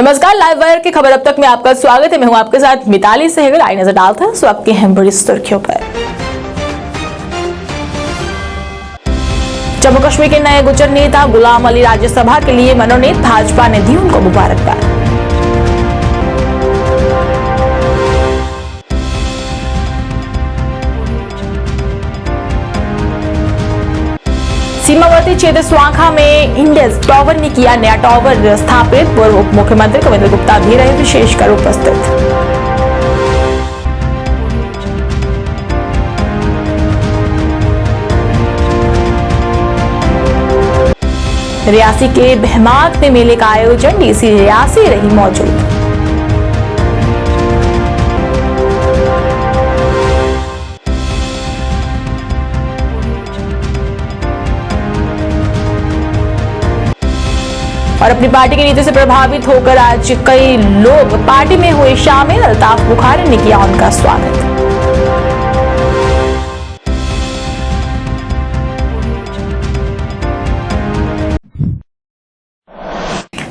नमस्कार, live wire की खबर अब तक में आपका स्वागत है। मैं हूं आपके साथ मिताली सहगल। आई नजर डालते हैं आपके हैं बड़ी सुर्खियों पर। जम्मू कश्मीर के नए गुज्जर नेता गुलाम अली राज्यसभा के लिए मनोनीत, भाजपा ने दी उनको मुबारकबाद। सीमावर्ती क्षेत्र स्वाखा में इंडस टावर ने किया नया टावर स्थापित। पूर्व उप मुख्यमंत्री कविंद्र गुप्ता भी रहे विशेषकर उपस्थित। रियासी के बहमाक में मेले का आयोजन, डीसी रियासी रही मौजूद। और अपनी पार्टी की नीति से प्रभावित होकर आज कई लोग पार्टी में हुए शामिल। अल्ताफ बुखारी ने किया उनका स्वागत।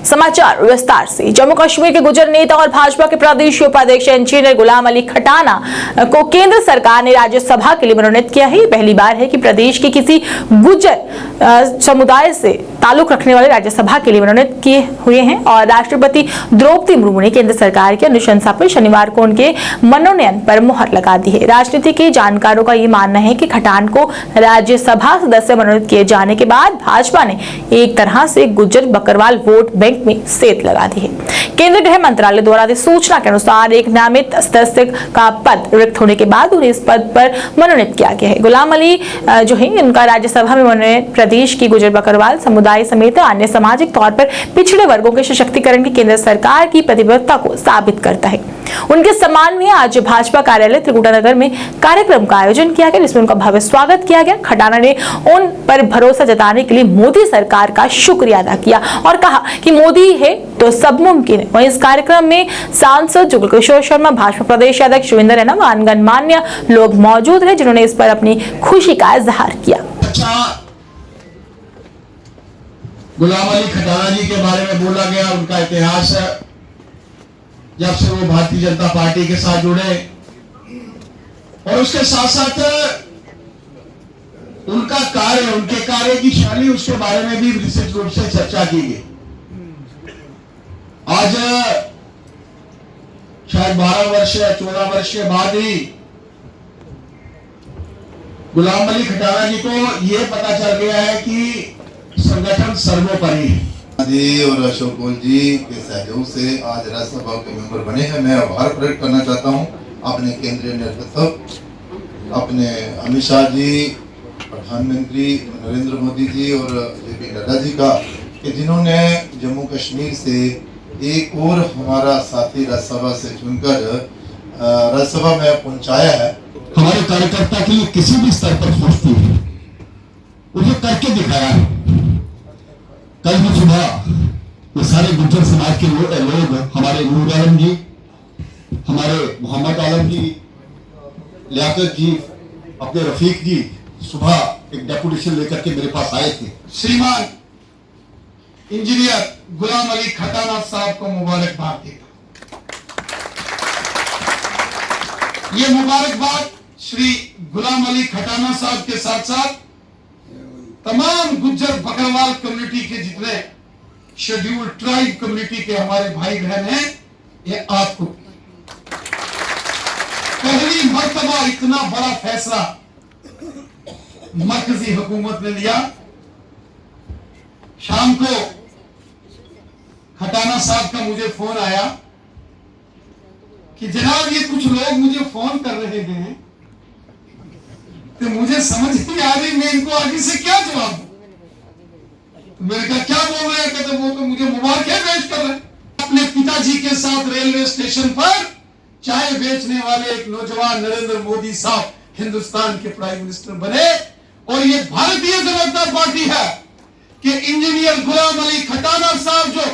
समाचार विस्तार से। जम्मू कश्मीर के गुज्जर नेता और भाजपा के प्रदेश उपाध्यक्ष इंजीनियर गुलाम अली खटाना को केंद्र सरकार ने राज्यसभा के लिए मनोनीत किया है। पहली बार है कि प्रदेश के किसी गुज्जर समुदाय से ताल्लुक रखने वाले राज्यसभा के लिए मनोनीत किए हुए हैं। और राष्ट्रपति द्रौपदी मुर्मू ने केंद्र सरकार की अनुशंसा पर शनिवार को उनके मनोनयन पर मुहर लगा दी है। राजनीति के जानकारों का ये मानना है कि खटान को राज्यसभा सदस्य मनोनीत किए जाने के बाद भाजपा ने एक तरह से गुज्जर बकरवाल वोट बैंक में सेंध लगा दी है। केंद्रीय गृह मंत्रालय द्वारा दी सूचना के अनुसार एक नामित सदस्य का पद रिक्त होने के बाद उन्हें इस पद पर मनोनीत किया गया है। गुलाम अली जो है उनका राज्यसभा में मनोनीत प्रदेश की गुज्जर बकरवाल समुदाय समेत अन्य सामाजिक तौर पर पिछड़े वर्गों के सशक्तिकरण की केंद्र सरकार की प्रतिबद्धता को साबित करता है। उनके सम्मान में आज भाजपा कार्यालय त्रिकुटानगर में कार्यक्रम का आयोजन किया गया, जिसमें उनका भव्य स्वागत किया गया। खटाना ने उन पर भरोसा जताने के लिए मोदी सरकार का शुक्रिया अदा किया और कहा कि मोदी है तो सब मुमकिन है। वहीं इस कार्यक्रम में सांसद जुगल किशोर शर्मा, भाजपा प्रदेश अध्यक्ष शिवेंद्र रैना व गणमान्य लोग मौजूद रहे, जिन्होंने इस पर अपनी खुशी का इजहार किया। गुलाम अली खटाना जी के बारे में बोला गया, उनका इतिहास जब से वो भारतीय जनता पार्टी के साथ जुड़े और उसके साथ साथ उनका कार्य, उनके कार्य की शैली, उसके बारे में भी विस्तृत रूप से चर्चा की गई। आज शायद 12 वर्ष या 14 वर्ष के बाद ही गुलाम अली खटाना जी को यह पता चल गया है कि संगठन सर्वोपरि है। जी और अशोक गोल जी के सहयोग से आज राज्यसभा के मेंबर बने हैं। मैं आभार प्रकट करना चाहता हूं अपने केंद्रीय नेतृत्व, अपने अमित शाह जी, प्रधानमंत्री नरेंद्र मोदी जी और जेपी नड्डा जी का, कि जिन्होंने जम्मू कश्मीर से एक और हमारा साथी राज्यसभा से चुनकर राज्यसभा में पहुंचाया है। हमारे कार्यकर्ता के लिए किसी भी स्तर पर सोचती है, उन्हें करके दिखाया है। कल भी सुबह ये सारे गुज्जर समाज के लोग हमारे नूर आलम जी, हमारे मोहम्मद आलम जी, लियाकत जी, अपने रफीक जी सुबह एक डेपुटेशन लेकर के मेरे पास आए थे। श्रीमान इंजीनियर गुलाम अली खटाना साहब को मुबारकबाद देता। ये मुबारकबाद श्री गुलाम अली खटाना साहब के साथ साथ तमाम गुज्जर बकरवाल कम्युनिटी के जितने शेड्यूल्ड ट्राइब कम्युनिटी के हमारे भाई बहन हैं, ये आपको पहली मर्तबा इतना बड़ा फैसला मरकजी हुकूमत ने लिया। शाम को खटाना साहब का मुझे फोन आया कि जनाब ये कुछ लोग मुझे फोन कर रहे हैं, तो मुझे समझ नहीं आ रही मैं इनको आगे से क्या जवाब दूं। तो मैंने कहा क्या बोल रहे हैं? कहते वो तो मुझे मुबारकें पेश कर रहे हैं। अपने पिताजी के साथ रेलवे स्टेशन पर चाय बेचने वाले एक नौजवान नरेंद्र मोदी साहब हिंदुस्तान के प्राइम मिनिस्टर बने। और ये भारतीय जनता पार्टी है कि इंजीनियर गुलाम अली खटाना साहब जो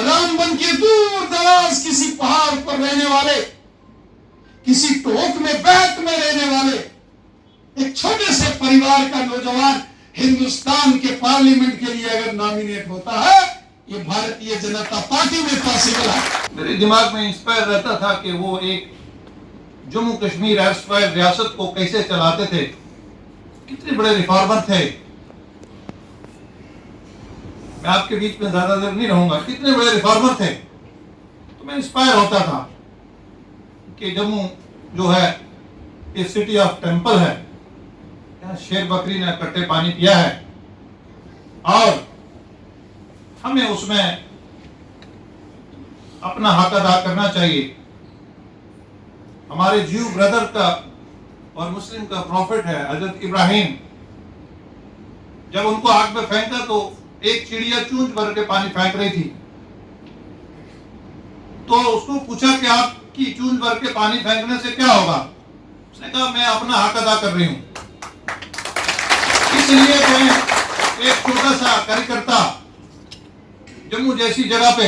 रामबन के दूर दराज किसी पहाड़ पर रहने वाले, किसी टोक में बैत में रहने वाले एक छोटे से परिवार का नौजवान हिंदुस्तान के पार्लियामेंट के लिए अगर नॉमिनेट होता है ये भारतीय जनता पार्टी में पॉसिबल है। मेरे दिमाग में इंस्पायर रहता था कि वो एक जम्मू कश्मीर एस्पायर रियासत को कैसे चलाते थे, कितने बड़े रिफॉर्मर थे। मैं आपके बीच में ज्यादा देर नहीं रहूंगा, कितने बड़े रिफॉर्मर थे। तो मैं इंस्पायर होता था कि जम्मू जो है ये सिटी ऑफ टेम्पल है, यहाँ शेर बकरी ने कट्टे पानी पिया है और हमें उसमें अपना हक अदा करना चाहिए। हमारे ज्यू ब्रदर का और मुस्लिम का प्रॉफिट है हजरत इब्राहिम, जब उनको आग में फेंका तो एक चिड़िया चूंझ भर के पानी फेंक रही थी, तो उसको पूछा कि आपकी चूंझ भर के पानी फेंकने से क्या होगा। उसने कहा मैं अपना हक अदा कर रही हूं। इसलिए मैं एक छोटा सा कार्यकर्ता जम्मू जैसी जगह पे,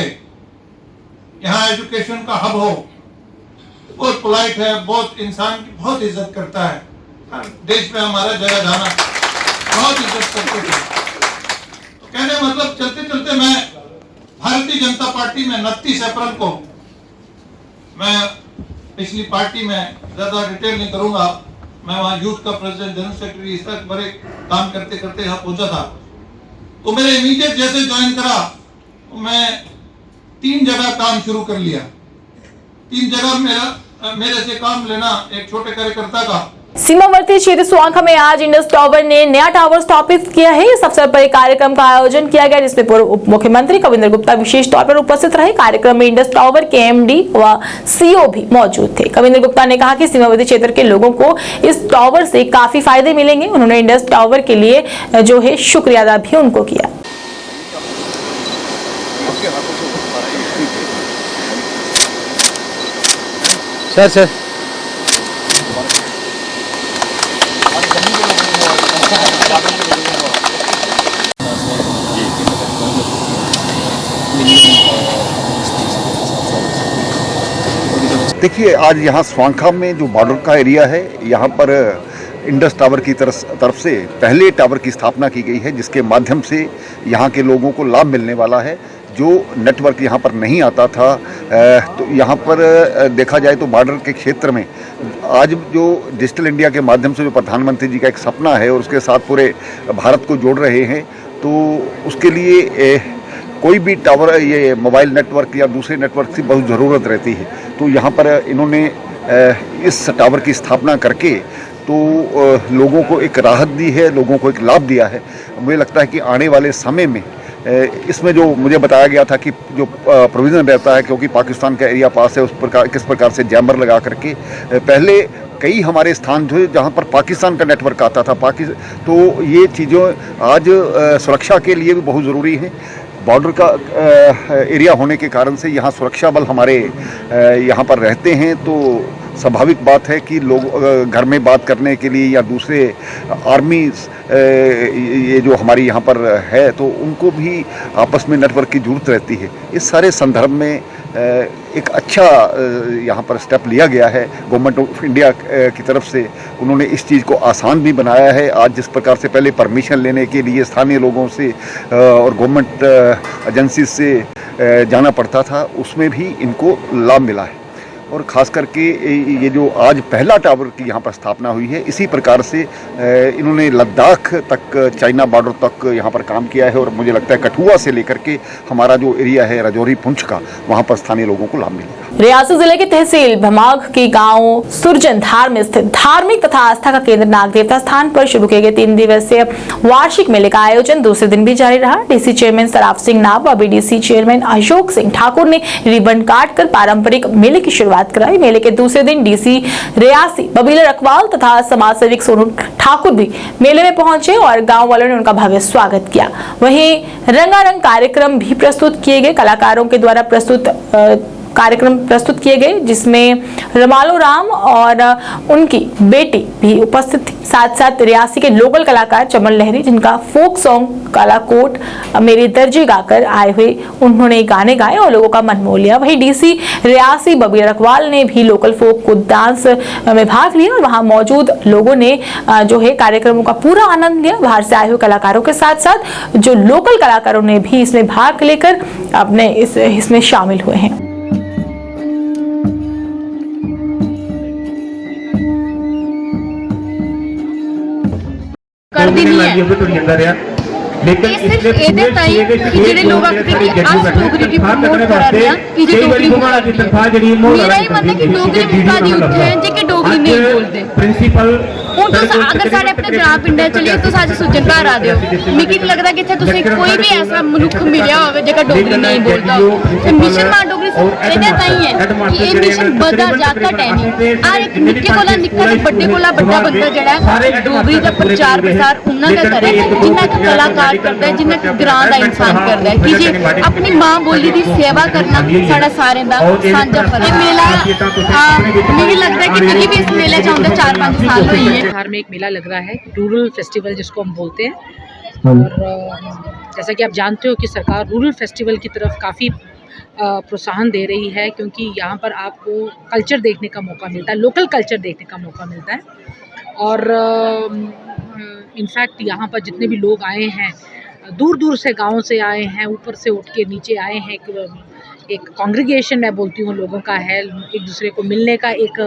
यहाँ एजुकेशन का हब हो, बहुत पोलाइट है, बहुत इंसान की बहुत इज्जत करता है, हर देश में हमारा जगह जाना बहुत इज्जत करते थे। तो कहने मतलब चलते चलते मैं भारतीय जनता पार्टी में 29 अप्रैल को, मैं पिछली पार्टी में ज्यादा डिटेल नहीं करूंगा, मैं वहाँ यूथ का प्रेसिडेंट, जनरल सेक्रेटरी, इस तरह बड़े काम करते करते यहाँ पहुंचा था। तो मेरे इमीडिएट जैसे ज्वाइन करा तो मैं 3 जगह काम शुरू कर लिया। 3 जगह मेरे से काम लेना एक छोटे कार्यकर्ता का। सीमावर्ती क्षेत्र स्वांखा में आज इंडस टावर ने नया टावर स्थापित किया है। इस अवसर पर एक कार्यक्रम का आयोजन किया गया, जिसमें पूर्व उप मुख्यमंत्री कविंद्र गुप्ता विशेष तौर पर उपस्थित रहे। कार्यक्रम में इंडस टावर के एमडी व सीईओ भी मौजूद थे। कविंद्र गुप्ता ने कहा कि सीमावर्ती क्षेत्र के लोगों को इस टावर से काफी फायदे मिलेंगे। उन्होंने इंडस टावर के लिए जो है शुक्रिया अदा भी उनको किया। सर देखिए, आज यहाँ स्वांखा में जो बॉर्डर का एरिया है, यहाँ पर इंडस टावर की तरफ से पहले टावर की स्थापना की गई है, जिसके माध्यम से यहाँ के लोगों को लाभ मिलने वाला है। जो नेटवर्क यहाँ पर नहीं आता था, तो यहाँ पर देखा जाए तो बॉर्डर के क्षेत्र में आज जो डिजिटल इंडिया के माध्यम से जो प्रधानमंत्री जी का एक सपना है और उसके साथ पूरे भारत को जोड़ रहे हैं, तो उसके लिए कोई भी टावर, ये मोबाइल नेटवर्क या दूसरे नेटवर्क की बहुत ज़रूरत रहती है। तो यहाँ पर इन्होंने इस टावर की स्थापना करके तो लोगों को एक राहत दी है, लोगों को एक लाभ दिया है। मुझे लगता है कि आने वाले समय में इसमें जो मुझे बताया गया था कि जो प्रोविज़न रहता है, क्योंकि पाकिस्तान का एरिया पास है, उस प्रकार किस प्रकार से जैमर लगा करके पहले कई हमारे स्थान थे जहाँ पर पाकिस्तान का नेटवर्क आता था। तो ये चीज़ें आज सुरक्षा के लिए भी बहुत ज़रूरी हैं। बॉर्डर का एरिया होने के कारण से यहाँ सुरक्षा बल हमारे यहाँ पर रहते हैं, तो स्वाभाविक बात है कि लोग घर में बात करने के लिए या दूसरे आर्मी ये जो हमारी यहाँ पर है, तो उनको भी आपस में नेटवर्क की ज़रूरत रहती है। इस सारे संदर्भ में एक अच्छा यहाँ पर स्टेप लिया गया है गवर्नमेंट ऑफ इंडिया की तरफ से। उन्होंने इस चीज़ को आसान भी बनाया है। आज जिस प्रकार से पहले परमिशन लेने के लिए स्थानीय लोगों से और गवर्नमेंट एजेंसी से जाना पड़ता था, उसमें भी इनको लाभ मिला है। और ख़ास करके ये जो आज पहला टावर की यहाँ पर स्थापना हुई है, इसी प्रकार से इन्होंने लद्दाख तक, चाइना बॉर्डर तक यहाँ पर काम किया है। और मुझे लगता है कठुआ से लेकर के हमारा जो एरिया है राजौरी पुंछ का, वहाँ पर स्थानीय लोगों को लाभ मिलेगा। रियासी जिले के तहसील भमाग के गांव सुरजन धार में स्थित धार्मिक तथा आस्था का केंद्र नाग देवता स्थान पर शुरू किए गए 3 दिवसीय वार्षिक मेले का आयोजन दूसरे दिन भी जारी रहा। डीसी चेयरमैन सराफ सिंह नाब व बीडीसी चेयरमैन अशोक सिंह ठाकुर ने रिबन काट कर पारंपरिक मेले की शुरुआत कराई। मेले के दूसरे दिन डीसी रियासी बबीला रखवाल तथा समाज सेविक सोनू ठाकुर भी मेले में पहुंचे और गांव वालों ने उनका भव्य स्वागत किया। वहीं रंगारंग कार्यक्रम भी प्रस्तुत किए गए। कलाकारों के द्वारा प्रस्तुत कार्यक्रम प्रस्तुत किए गए, जिसमें रमालो राम और उनकी बेटी भी उपस्थित थी। साथ साथ रियासी के लोकल कलाकार चमन लहरी, जिनका फोक सॉन्ग काला कोट मेरी दर्जी गाकर आए हुए उन्होंने गाने गाए और लोगों का मन मोह लिया। वहीं डीसी रियासी बबी रखवाल ने भी लोकल फोक को डांस में भाग लिया और वहां मौजूद लोगों ने जो है कार्यक्रमों का पूरा आनंद लिया। बाहर से आए हुए कलाकारों के साथ साथ जो लोकल कलाकारों ने भी इसमें भाग लेकर अपने इसमें शामिल हुए हैं। कर दी नहीं है लेकिन इसलिए ਇਹਦੇ ਤਾਈ ਕਿ ਜਿਹੜੇ ਲੋਕ ਆਖਦੇ ਕਿ ਆਸ ਡੋਗਰੀ ਦੀ ਪ੍ਰਮੋਟ ਕਰ ਰਹੇ ਆ ਕਿ ਜੇ ਡੋਗਰੀ ਬੋਲਣਾ ਦੀ ਤਨਖਾਹ ਜਿਹੜੀ ਮੇਰਾ ਹੀ ਮੰਨਣਾ ਕਿ ਡੋਗਰੀ ਮੁਕਾ ਦੀ ਉੱਥੇ ਹੈ ਜੇ ਕਿ ਡੋਗਰੀ ਨਹੀਂ ਬੋਲਦੇ ਪ੍ਰਿੰਸੀਪਲ ਹੁਣ ਤੁਸੀਂ ਅਗਰ ਸਾਡੇ ਆਪਣੇ ਪੰਜਾਬ ਪਿੰਡਾਂ ਚਲੀਏ ਤਾਂ ਸਾਡੇ ਸੁਜਨ ਘਰ ਆ ਦਿਓ। ਮੈਨੂੰ ਨਹੀਂ ਲੱਗਦਾ ਕਿ ਇੱਥੇ ਤੁਸੀਂ ਕੋਈ ਵੀ ਐਸਾ ਮਨੁੱਖ ਮਿਲਿਆ ਹੋਵੇ ਜਿਹੜਾ ਡੋਗਰੀ ਨਹੀਂ ਬੋਲਦਾ ਤੇ ਮਿਸ਼ਨ ਮਾਂ ਡੋਗਰੀ ਇਹਦੇ ਤਾਈ ਹੈ ਕਿ ਇਹ ਮਿਸ਼ਨ ਬਦਾ ਜਾਤਾ ਟੈਨੀ ਆ ਇੱਕ ਨਿੱਕੇ ਕੋਲਾ ਨਿੱਕਾ ਤੇ ਵੱਡੇ ਕੋਲਾ ਵੱਡਾ ਬੰਦਾ ਜਿਹੜਾ ਡੋਗਰੀ ਦਾ ਪ੍ਰਚਾਰ ਪ੍ਰਸਾਰ ਉਹਨਾਂ ਦਾ ਕਰੇ ਜਿੰਨਾ ਕਿ ਕਲਾਕਾਰ करता है जिन्हें ग्रां दा इंसान करता है कि जी अपनी मां बोली दी सेवा करना साडा सारे दा सांझा फर्ज मेला मुझे लगता है कि दिल्ली भी इस मेले च आउंदे 4-5 साल हुई है। बिहार में एक मेला लग रहा है रूरल फेस्टिवल जिसको हम बोलते हैं और जैसा कि आप जानते हो कि सरकार रूरल फेस्टिवल की तरफ काफ़ी प्रोत्साहन दे रही है क्योंकि यहाँ पर आपको कल्चर देखने का मौका मिलता है, लोकल कल्चर देखने का मौका मिलता है और इनफैक्ट यहाँ पर जितने भी लोग आए हैं दूर दूर से गाँव से आए हैं, ऊपर से उठ के नीचे आए हैं। एक कांग्रीगेशन मैं बोलती हूँ लोगों का है, एक दूसरे को मिलने का एक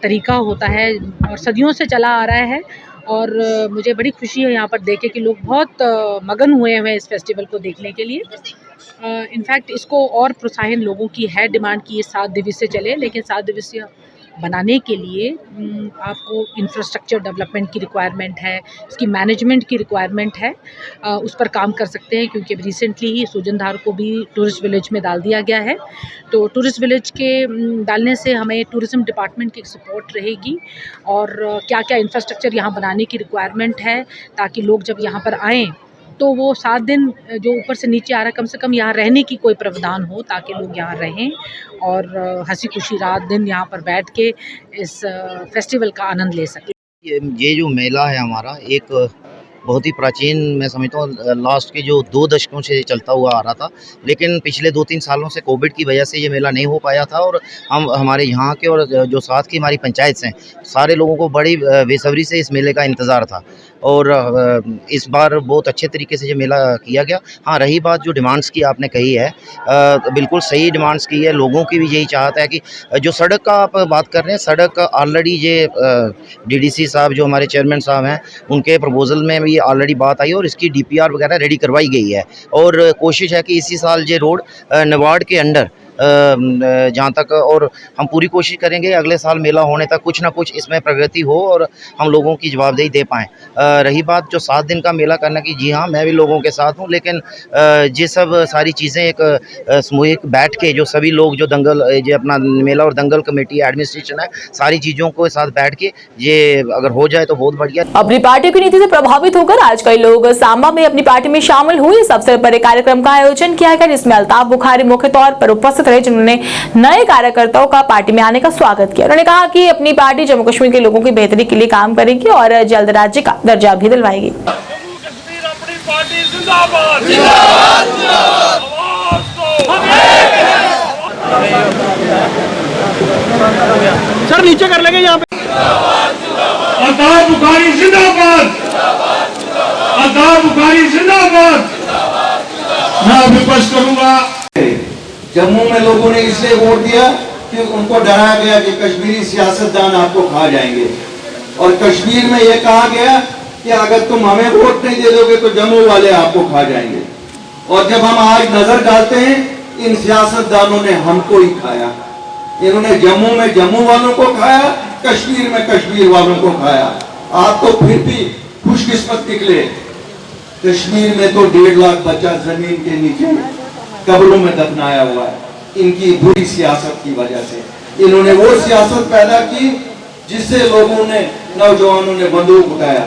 तरीका होता है और सदियों से चला आ रहा है और मुझे बड़ी खुशी है यहाँ पर देखे कि लोग बहुत मगन हुए हैं इस फेस्टिवल को देखने के लिए। इनफैक्ट इसको और प्रोत्साहन लोगों की है डिमांड की ये 7 दिवसीय चले, लेकिन 7 दिवसीय बनाने के लिए आपको इंफ्रास्ट्रक्चर डेवलपमेंट की रिक्वायरमेंट है, इसकी मैनेजमेंट की रिक्वायरमेंट है। उस पर काम कर सकते हैं क्योंकि रिसेंटली ही सूजनधार को भी टूरिस्ट विलेज में डाल दिया गया है। तो टूरिस्ट विलेज के डालने से हमें टूरिज़्म डिपार्टमेंट की सपोर्ट रहेगी और क्या क्या इंफ्रास्ट्रक्चर यहाँ बनाने की रिक्वायरमेंट है ताकि लोग जब यहाँ पर आएँ तो वो 7 दिन जो ऊपर से नीचे आ रहा है कम से कम यहाँ रहने की कोई प्रावधान हो ताकि लोग यहाँ रहें और हंसी खुशी रात दिन यहाँ पर बैठ के इस फेस्टिवल का आनंद ले सकें। ये जो मेला है हमारा एक बहुत ही प्राचीन, मैं समझता हूँ लास्ट के जो 2 दशकों से चलता हुआ आ रहा था, लेकिन पिछले 2-3 सालों से कोविड की वजह से ये मेला नहीं हो पाया था और हमारे यहाँ के और जो साथ की हमारी पंचायत हैं सारे लोगों को बड़ी बेसब्री से इस मेले का इंतज़ार था और इस बार बहुत अच्छे तरीके से ये मेला किया गया। हाँ, रही बात जो डिमांड्स की आपने कही है, बिल्कुल सही डिमांड्स की है। लोगों की भी यही चाहत है कि जो सड़क का आप बात कर रहे हैं, सड़क ऑलरेडी ये डीडीसी साहब जो हमारे चेयरमैन साहब हैं उनके प्रपोजल में भी ऑलरेडी बात आई और इसकी डीपीआर वगैरह रेडी करवाई गई है और कोशिश है कि इसी साल ये रोड नवाड़ के अंडर जहाँ तक, और हम पूरी कोशिश करेंगे अगले साल मेला होने तक कुछ ना कुछ इसमें प्रगति हो और हम लोगों की जवाबदेही दे पाएँ। रही बात जो 7 दिन का मेला करने की, जी हाँ मैं भी लोगों के साथ हूँ, लेकिन ये सब सारी चीज़ें एक सामूहिक बैठ के जो सभी लोग जो दंगल जो अपना मेला और दंगल कमेटी एडमिनिस्ट्रेशन है सारी चीज़ों को साथ बैठ के ये अगर हो जाए तो बहुत बढ़िया। अपनी पार्टी की नीति से प्रभावित होकर आज कई लोग सांबा में अपनी पार्टी में शामिल हुए। इस अवसर पर एक कार्यक्रम का आयोजन किया गया जिसमें अल्ताफ बुखारी मुख्य तौर पर उपस्थित रहे, जिन्होंने नए कार्यकर्ताओं का पार्टी में आने का स्वागत किया। उन्होंने कहा कि अपनी पार्टी जम्मू कश्मीर के लोगों की बेहतरी के लिए काम करेगी और जल्द राज्य का दर्जा भी दिलवाएगी। सर नीचे कर लेंगे यहाँ पे। अल्ताफ बुखारी जिंदाबाद, अल्ताफ बुखारी जिंदाबाद। मैं विपक्ष करूंगा। जम्मू में लोगों ने इसलिए वोट दिया कि उनको डराया गया कि कश्मीरी सियासतदान आपको खा जाएंगे और कश्मीर में यह कहा गया कि अगर तुम हमें वोट नहीं दे दोगे तो जम्मू वाले आपको खा जाएंगे। और जब हम आज नजर डालते हैं इन सियासतदानों ने हमको ही खाया। इन्होंने जम्मू में जम्मू वालों को खाया, कश्मीर में कश्मीर वालों को खाया। आप तो फिर भी खुशकिस्मत निकले। कश्मीर में तो 1.5 लाख बच्चा जमीन के नीचे कब्रों में दफनाया हुआ है इनकी बुरी सियासत की वजह से। इन्होंने वो सियासत पैदा की जिससे लोगों ने, नौजवानों ने बंदूक उठाया।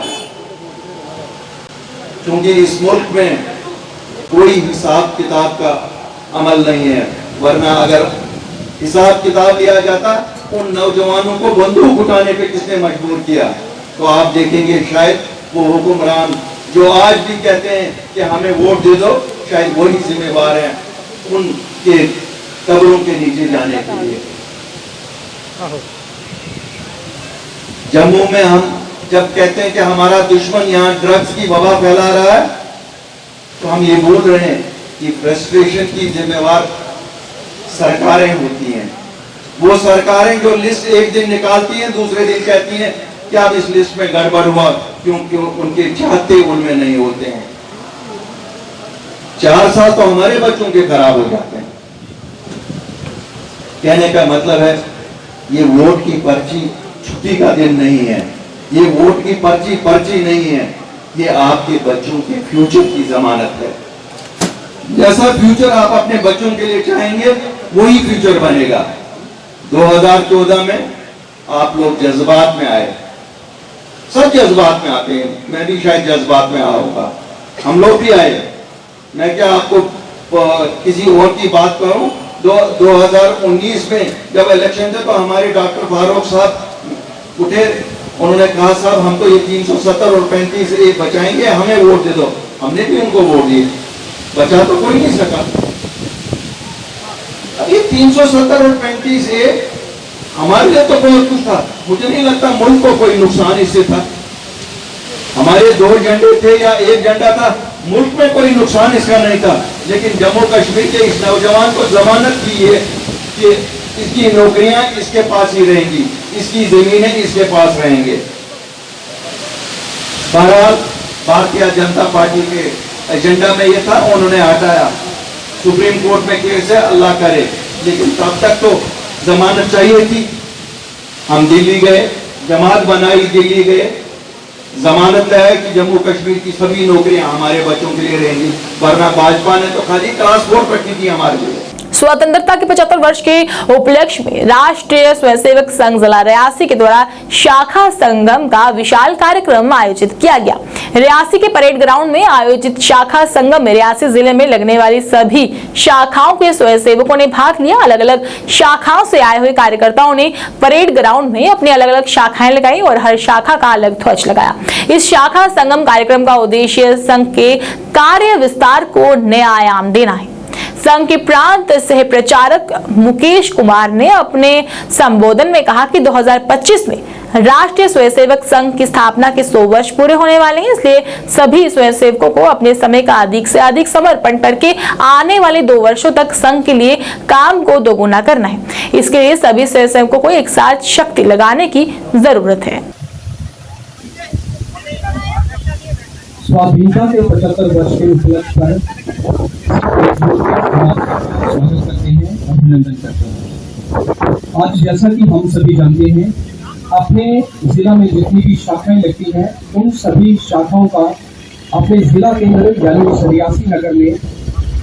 क्योंकि इस मुल्क में कोई हिसाब किताब का अमल नहीं है। वरना अगर हिसाब किताब लिया जाता उन नौजवानों को बंदूक उठाने पे किसने मजबूर किया, तो आप देखेंगे शायद वो हुक्मरान जो आज भी कहते हैं कि हमें वोट दे दो, शायद वही जिम्मेवार हैं उनके कब्रों के नीचे जाने के लिए। जम्मू में हम जब कहते हैं कि हमारा दुश्मन यहाँ ड्रग्स की वबा फैला रहा है, तो हम ये बोल रहे हैं कि फ्रस्ट्रेशन की जिम्मेवार सरकारें होती हैं। वो सरकारें जो लिस्ट एक दिन निकालती हैं, दूसरे दिन कहती हैं कि अब इस लिस्ट में गड़बड़ हुआ, क्योंकि उनके चाहते उनमें नहीं होते हैं। 4 साल तो हमारे बच्चों के खराब हो जाते हैं। कहने का मतलब है ये वोट की पर्ची छुट्टी का दिन नहीं है, ये वोट की पर्ची नहीं है, ये आपके बच्चों के फ्यूचर की जमानत है। जैसा फ्यूचर आप अपने बच्चों के लिए चाहेंगे वही फ्यूचर बनेगा। 2014 में आप लोग जज्बात में आए, सब जज्बात में आते हैं, मैं भी शायद जज्बात में आया होगा, हम लोग भी आए। मैं क्या आपको किसी और की बात करूं? 2019 में जब इलेक्शन थे तो हमारे डॉक्टर फारूक साहब उठे, उन्होंने कहा साहब हम तो ये 370 और 35A बचाएंगे, हमें वोट दे दो। हमने भी उनको वोट दिए, बचा तो कोई नहीं सका। अब ये 370 और 35A हमारे लिए तो बहुत कुछ था, मुझे नहीं लगता मुल्क को कोई नुकसान इससे था। हमारे 2 झंडे थे या 1 झंडा था, मुल्क में कोई नुकसान इसका नहीं था। लेकिन जम्मू कश्मीर के इस नौजवान को जमानत दी है कि इसकी नौकरियां इसके पास ही रहेंगी, इसकी जमीनें इसके पास रहेंगे। बहरहाल भारतीय जनता पार्टी के एजेंडा में ये था, उन्होंने हटाया। सुप्रीम कोर्ट में केस है, अल्लाह करे, लेकिन तब तक तो जमानत चाहिए थी। हम दिल्ली गए, जमात बनाई, दिल्ली गए, जमानत है कि जम्मू कश्मीर की सभी नौकरियां हमारे बच्चों के लिए रहेंगी, वरना भाजपा ने तो खाली क्लास 4 रखी थी हमारे लिए। स्वतंत्रता के 75 वर्ष के उपलक्ष्य में राष्ट्रीय स्वयंसेवक संघ जिला रियासी के द्वारा शाखा संगम का विशाल कार्यक्रम आयोजित किया गया। रियासी के परेड ग्राउंड में आयोजित शाखा संगम में रियासी जिले में लगने वाली सभी शाखाओं के स्वयंसेवकों ने भाग लिया। अलग अलग शाखाओं से आए हुए कार्यकर्ताओं ने परेड ग्राउंड में अपनी अलग अलग शाखाएं लगाई और हर शाखा का अलग ध्वज लगाया। इस शाखा संगम कार्यक्रम का उद्देश्य संघ के कार्य विस्तार को नया आयाम देना है। संघ के प्रांत सह प्रचारक मुकेश कुमार ने अपने संबोधन में कहा कि 2025 में राष्ट्रीय स्वयंसेवक संघ की स्थापना के 100 वर्ष पूरे होने वाले हैं, इसलिए सभी स्वयंसेवकों को अपने समय का अधिक से अधिक समर्पण करके आने वाले 2 वर्षों तक संघ के लिए काम को दोगुना करना है। इसके लिए सभी स्वयंसेवकों को एक साथ शक्ति लगाने की जरूरत है। स्वाधीनता के 75 वर्ष के उपलक्ष्य पर स्वागत करते हैं, अभिनंदन करते हैं। आज जैसा कि हम सभी जानते हैं, अपने जिला में जितनी भी शाखाएं लगती हैं, उन सभी शाखाओं का अपने जिला केंद्र यानी रियासी नगर में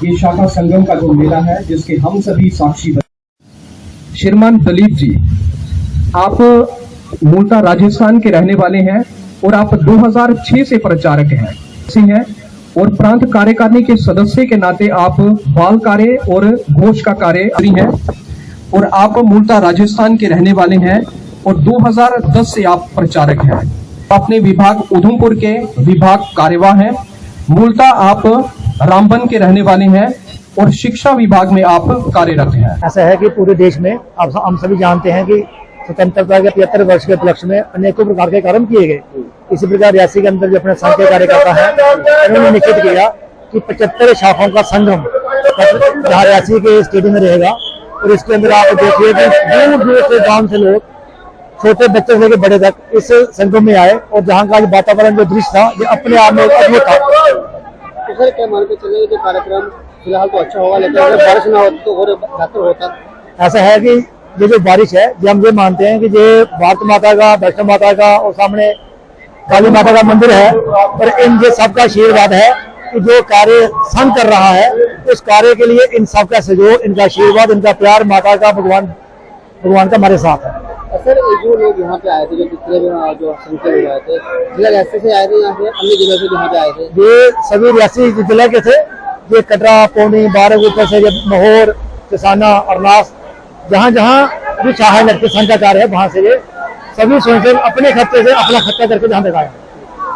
ये शाखा संगम का जो मेला है, जिसके हम सभी साक्षी बने। श्रीमान दलीप जी, आप मूलतः राजस्थान के रहने वाले हैं और आप 2006 से प्रचारक हैं और प्रांत कार्यकारिणी के सदस्य के नाते आप बाल कार्य और घोष का कार्य हैं और आप मूलतः राजस्थान के रहने वाले हैं और 2010 से आप प्रचारक हैं। अपने विभाग उधमपुर के विभाग कार्यवाह हैं। मूलतः आप रामबन के रहने वाले हैं और शिक्षा विभाग में आप कार्यरत हैं। ऐसा है कि पूरे देश में अब हम सभी जानते हैं कि स्वतंत्रता के 75 वर्ष के उपलक्ष्य में अनेकों प्रकार के कार्यक्रम किए गए। इसी प्रकार रियासी के अंदर जो अपने संघ के कार्यकर्ता है, उन्होंने निश्चित किया कि 75 शाखाओं का संगम जहाँ रियासी के स्टेडियम में रहेगा और इसके अंदर आप देखिए कि दूर दूर से गांव से लोग, छोटे बच्चे से लेकर बड़े तक इस संगम में आए और जहाँ का वातावरण जो दृश्य था, ये अपने आप में अद्भुत था। तो सर क्या मान के चले कि कार्यक्रम फिलहाल तो अच्छा होगा, लेकिन अगर बारिश ना हो तो और बेहतर होता। ऐसा है कि ये जो बारिश है, ये हम ये मानते हैं कि ये भारत माता का, वैष्णो माता का और सामने काली माता का मंदिर है, और इन ये सबका आशीर्वाद है कि जो कार्य संघ कर रहा है, उस कार्य के लिए इन सबका सहयोग, इनका आशीर्वाद, इनका प्यार माता का, भगवान का हमारे साथ है। सर जो लोग यहाँ पे आए थे, जो पिछले जो संघ के लोग आए थे, जिला रियासी से आए थे या फिर अन्य जिलों से यहाँ पे आए थे? ये सभी रियासी जिले के थे। ये कटरा, पौनी, बारागुप्ता से, महौर, किसाना, अरनास, जहाँ जहाँ भी चाहे लड़के संघ का कार्य है वहाँ से ये सभी स्वयंसेवक अपने खर्चे से अपना खर्चा करके जहाँ तक आए।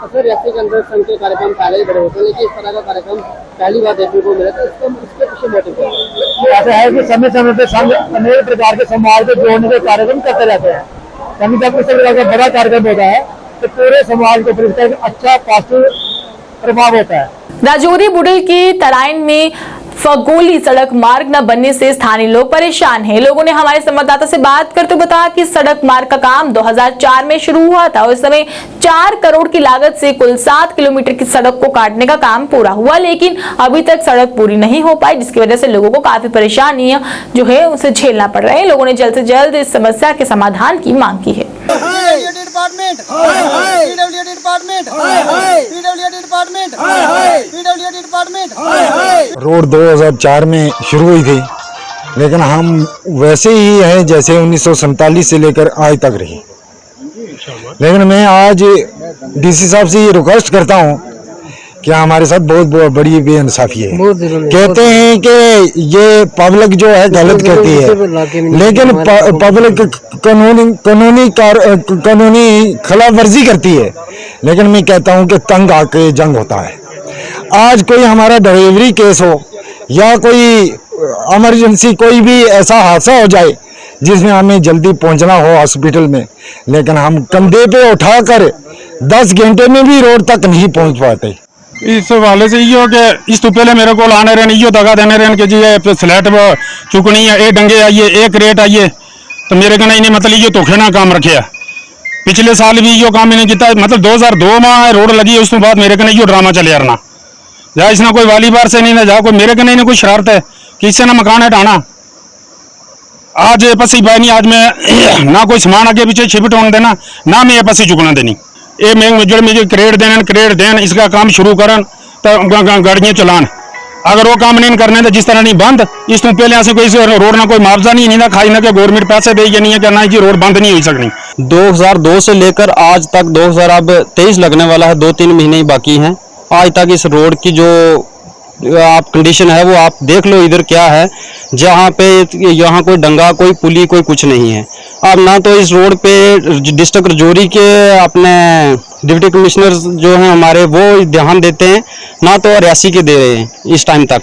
सर रियासी के अंदर संघ के कार्यक्रम पहले ही बड़े होते हैं, लेकिन इस तरह का कार्यक्रम पहली बार देखने को मिला, तो इसके पीछे मोटिव क्या है? ऐसा है कि समय समय पे संघ अनेक प्रकार के समाज को जोड़ने के कार्यक्रम करते रहते हैं। कभी जब इस तरह का बड़ा कार्यक्रम होता है तो पूरे समाज को फिर इसका अच्छा पॉजिटिव प्रभाव होता है। राजौरी बुडल की तराइन में फगोली सड़क मार्ग न बनने से स्थानीय लोग परेशान हैं। लोगों ने हमारे संवाददाता से बात करते हुए बताया कि सड़क मार्ग का काम 2004 में शुरू हुआ था और इस समय 4 करोड़ की लागत से कुल 7 किलोमीटर की सड़क को काटने का काम पूरा हुआ, लेकिन अभी तक सड़क पूरी नहीं हो पाई, जिसकी वजह से लोगों को काफी परेशानियां जो है उसे झेलना पड़ रहा है। लोगों ने जल्द से जल्द इस समस्या के समाधान की मांग की है। रोड 2004 में शुरू हुई थी, लेकिन हम वैसे ही हैं जैसे 1947 से लेकर आज तक रही। लेकिन मैं आज डीसी साहब से ये रिक्वेस्ट करता हूँ कि हमारे साथ बहुत बड़ी बेइंसाफी है। कहते हैं कि ये पब्लिक जो है गलत कहती है, लेकिन पब्लिक कानूनी खिलाफ वर्जी करती है। लेकिन मैं कहता हूँ कि तंग आके जंग होता है। आज कोई हमारा डिलीवरी केस हो या कोई इमरजेंसी कोई भी ऐसा हादसा हो जाए जिसमें हमें जल्दी पहुंचना हो हॉस्पिटल में, लेकिन हम कंधे पे उठाकर 10 घंटे में भी रोड तक नहीं पहुंच पाते। इस हवाले से यो कि इस तो पहले मेरे को आने रहने यो दगा देने रहने कि जी ये स्लैट चुकनी है, ये डंगे आइए, एक रेट आइए, तो मेरे कहना इन्हें मतलब यो धोखे ना काम रखे। पिछले साल भी यो काम इन्हें किया, मतलब 2002 में रोड लगी, उस बाद मेरे कहना यो ड्रामा चले यारना या इसना कोई वाली बार से नहीं ना जा कोई मेरे कहना इन्हें कोई शरारत है कि इससे ना मकान हटाना। आज ये पसी बाई नहीं, आज मैं ना कोई सामान आगे पीछे छिपट होने देना, ना मैं ये पसी चुकना देनी। ये मैं जो मुझे क्रेड देन इसका काम शुरू करन तो गाड़ियाँ चलान। अगर वो काम नहीं करने तो जिस तरह नहीं बंद, इस तो पहले ऐसे कोई रोड ना कोई मुआवजा नहीं ना खाई ना कि गवर्नमेंट पैसे देगी नहीं है कि ना जी रोड बंद नहीं हो सकनी। 2002 से लेकर आज तक 2023 लगने वाला है, 2-3 महीने ही बाकी हैं। आज तक इस रोड की जो आप कंडीशन है वो आप देख लो इधर क्या है, जहाँ पे यहाँ कोई डंगा कोई पुली कोई कुछ नहीं है। अब ना तो इस रोड पे डिस्ट्रिक्ट राजौरी के अपने डिप्टी कमिश्नर जो हैं हमारे वो ध्यान देते हैं, ना तो रियासी के दे रहे हैं इस टाइम तक।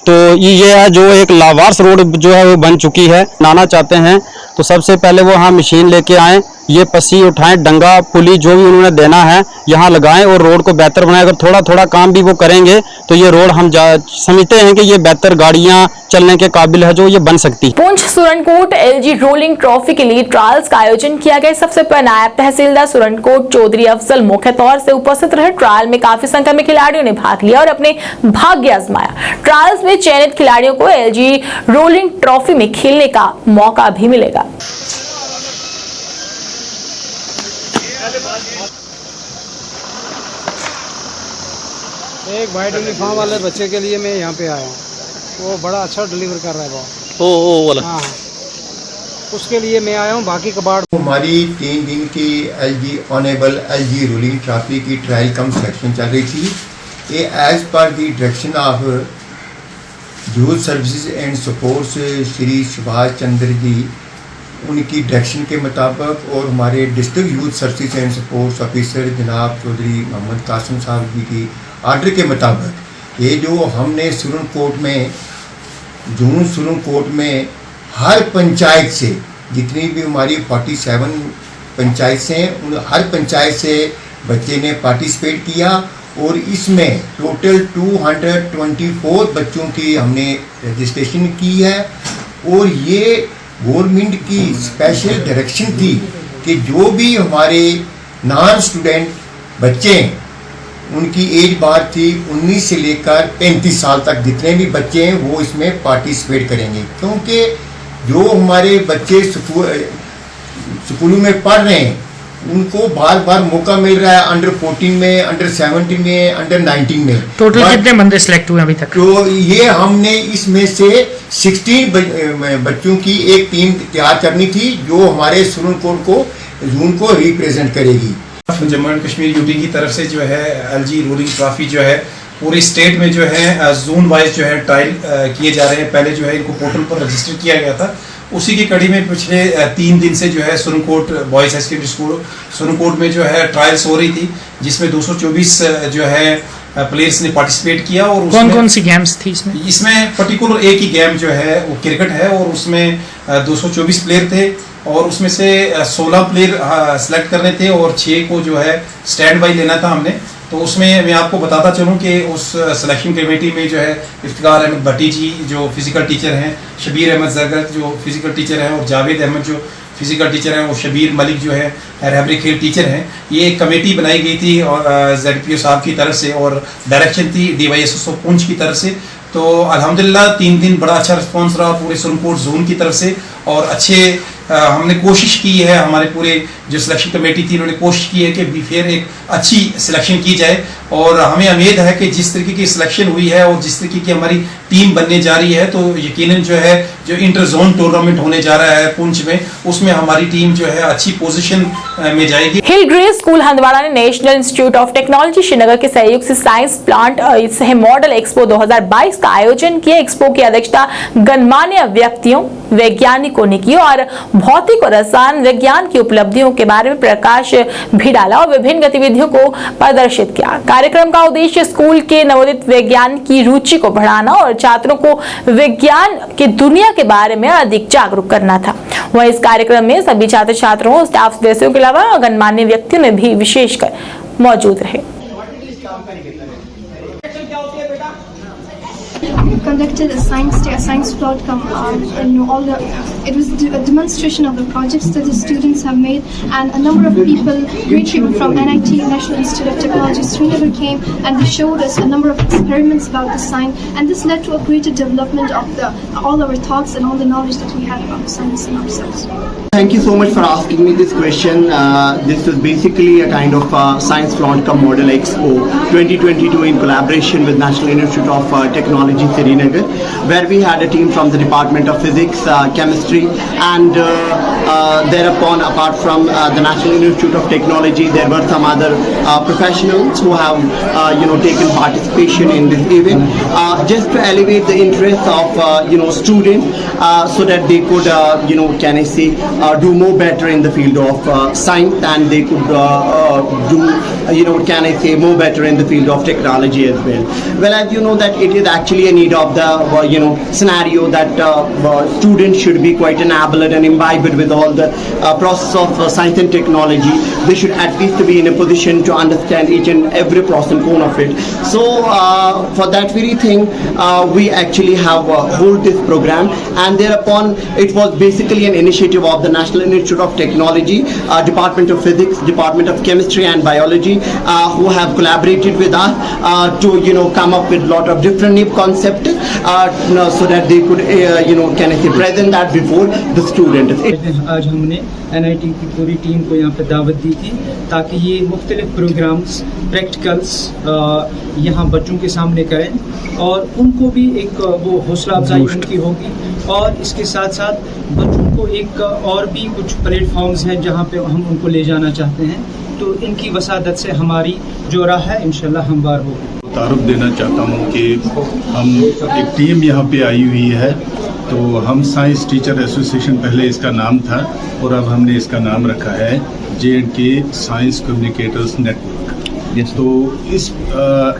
तो ये है जो एक लावार्स रोड जो है वो बन चुकी है। बनाना चाहते हैं तो सबसे पहले वो यहाँ मशीन लेके आएँ, ये पसी उठाएं, डंगा पुली जो भी उन्होंने देना है यहाँ लगाएं और रोड को बेहतर बनाएं। अगर थोड़ा थोड़ा काम भी वो करेंगे तो ये रोड हम समझते हैं कि ये बेहतर गाड़ियाँ चलने के काबिल है जो ये बन सकती है। Poonch Surankote LG rolling trophy के लिए ट्रायल्स का आयोजन किया गया। सबसे पहले नायब तहसीलदार सुरनकोट चौधरी अफजल मुख्य तौर से उपस्थित रहे। ट्रायल में काफी संख्या में खिलाड़ियों ने भाग लिया और अपने भाग्य आजमाया। ट्रायल्स में चयनित खिलाड़ियों को एलजी रोलिंग ट्रॉफी में खेलने का मौका भी मिलेगा। एक वाइट यूनिफॉर्म वाले बच्चे के लिए मैं यहाँ पे आया हूँ, वो बड़ा अच्छा डिलीवर कर रहा है वो। ओ वाला हाँ, उसके लिए मैं आया हूँ। बाकी कबाड़ हमारी 3 दिन की LG honourable LG rolling trophy की ट्रायल कम सिलेक्शन चल रही थी। ये as per the direction of youth services and sports Shri Subhash Chandra ji, उनकी डायरेक्शन के मुताबिक और हमारे district youth services and sports officer जनाब चौधरी मोहम्मद कासिम साहब जी की आर्डर के मुताबिक ये जो हमने सुरनकोट में हर पंचायत से जितनी भी हमारी 47 पंचायत से हैं उन हर पंचायत से बच्चे ने पार्टिसिपेट किया और इसमें टोटल 224 बच्चों की हमने रजिस्ट्रेशन की है। और ये गवर्नमेंट की स्पेशल डायरेक्शन थी कि जो भी हमारे नॉन स्टूडेंट बच्चे हैं उनकी एज बार थी 19 से लेकर 35 साल तक जितने भी बच्चे हैं वो इसमें पार्टिसिपेट करेंगे, क्योंकि जो हमारे बच्चे स्कूलों में पढ़ रहे हैं उनको बार बार मौका मिल रहा है अंडर 14 में, अंडर 17 में, अंडर 19 में। टोटल कितने बंदे सिलेक्ट हुए अभी तक? तो ये हमने इसमें से 16 बच्चों की एक टीम तैयार करनी थी जो हमारे सुरनकोट को जून को रिप्रेजेंट करेगी। जम्मू एंड कश्मीर यूटी की तरफ से जो है एलजी रोलिंग ट्रॉफी जो है पूरे स्टेट में जो है जोन वाइज जो है ट्रायल किए जा रहे हैं। पहले जो है इनको पोर्टल पर रजिस्टर किया गया था, उसी की कड़ी में पिछले 3 दिन से जो है Surankote boys high secondary school Surankote में जो है ट्रायल्स हो रही थी, जिसमें 224 जो है प्लेयर्स ने पार्टिसिपेट किया। और कौन कौन सी गेम्स थी इसमें? इसमें पर्टिकुलर एक ही गेम जो है वो क्रिकेट है, और उसमें 224 प्लेयर थे, और उसमें से 16 प्लेयर सेलेक्ट करने थे और 6 को जो है स्टैंड बाई लेना था हमने। तो उसमें मैं आपको बताता चलूं कि उस सिलेक्शन कमेटी में जो है इफ्तिकार अहमद भट्टी जी जो फिजिकल टीचर हैं, शबीर अहमद जरगत जो फिजिकल टीचर हैं, और जावेद अहमद जो फिजिकल टीचर हैं, और शबीर मलिक जो है रहबरी खेल टीचर हैं। ये एक कमेटी बनाई गई थी और ZPO साहब की तरफ से, और डायरेक्शन थी DYSSO पुंछ की तरफ से। तो अल्हम्दुलिल्लाह 3 दिन बड़ा अच्छा रिस्पॉन्स रहा पूरे सुरनकोट जोन की तरफ से, और अच्छे हमने कोशिश की है, हमारे पूरे जो सिलेक्शन कमेटी थी उन्होंने कोशिश की है कि फिर एक अच्छी सिलेक्शन की जाए। और हमें उम्मीद है कि जिस तरीके की सिलेक्शन हुई है और जिस तरीके की हमारी टीम बनने जा रही है, तो यकीनन जो है जो इंटर जोन टूर्नामेंट होने जा रहा है पुंछ में, उसमें हमारी टीम जो है अच्छी पोजीशन में जाएगी। हिल ग्रेस स्कूल हंदवाड़ा ने national institute of technology Srinagar के सहयोग से साइंस प्लांट सह मॉडल एक्सपो 2022 का आयोजन किया। एक्सपो की अध्यक्षता गणमान्य व्यक्तियों वैज्ञानिकों ने की और भौतिक और रसायन विज्ञान की उपलब्धियों के बारे में प्रकाश भी डाला और विभिन्न गतिविधियों को प्रदर्शित किया। कार्यक्रम का उद्देश्य स्कूल के नवोदित विज्ञान की रुचि को बढ़ाना और छात्रों को विज्ञान की दुनिया के बारे में अधिक जागरूक करना था। वह इस कार्यक्रम में सभी छात्र छात्राओं, स्टाफ सदस्यों के अलावा गणमान्य व्यक्तियों में भी विशेषकर मौजूद रहे। Conducted a science plot it was a demonstration of the projects that the students have made, and a number of people, great people from NIT, National Institute of Technology, Srinagar came and they showed us a number of experiments about the science, and this led to a greater development of all our thoughts and all the knowledge that we had about science and ourselves. Thank you so much for asking me this question. This is basically a kind of science launch cum model expo 2022 in collaboration with National Institute of Technology, Srinagar, where we had a team from the Department of Physics, Chemistry, and thereupon, apart from the National Institute of Technology, there were some other professionals who have taken participation in this event, just to elevate the interest of students, so that they could can I say do more better in the field of science, and they could do can I say more better in the field of technology as well. Well, as you know that it is actually a need of the scenario that students should be quite enabled and imbibed with all the process of science and technology. They should at least be in a position to understand each and every pros and cons of it. So for that very thing, we actually have hold this program, and thereupon it was basically an initiative of the National Institute of Technology, Department of Physics, Department of Chemistry and Biology, who have collaborated with us to come up with lot of different new concepts, so that they could can I say present that before the students. आज हमने NIT की पूरी team को यहाँ पे दावत दी थी ताकि ये मुख्तलिफ प्रोग्राम्स प्रैक्टिकल्स यहाँ बच्चों के सामने करें और उनको भी एक वो हौसला अफजाई उनकी होगी, और इसके साथ साथ बच्चों को एक और भी कुछ प्लेटफॉर्म्स हैं जहाँ पे हम उनको ले जाना चाहते हैं। तो इनकी वसादत से हमारी जो राह है इंशाल्लाह हमवार होगी। तारुफ देना चाहता हूँ कि हम एक टीम यहाँ पे आई हुई है, तो हम साइंस टीचर एसोसिएशन पहले इसका नाम था और अब हमने इसका नाम रखा है J&K साइंस कम्युनिकेटर्स नेटवर्क। तो इस